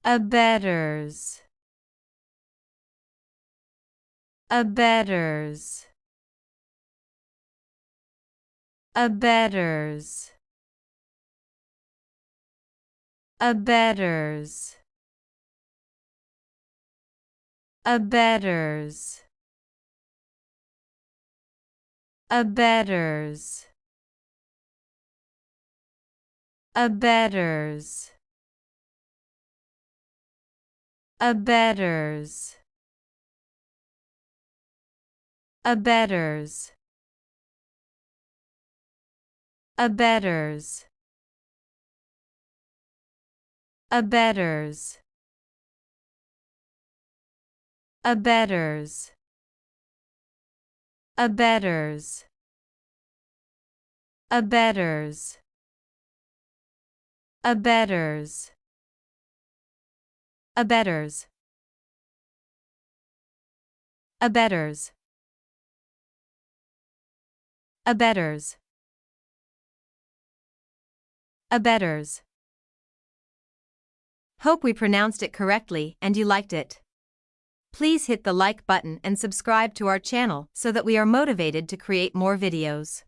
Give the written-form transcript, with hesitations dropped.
Abettors. Abettors. Abettors. Abettors. Abettors. Abettors. Abettors. Abettors. Abettors. Abettors. Abettors. Abettors. Abettors. Abettors. Abettors. Abettors. Abettors. Abettors. Abettors. Hope we pronounced it correctly and you liked it. Please hit the like button and subscribe to our channel so that we are motivated to create more videos.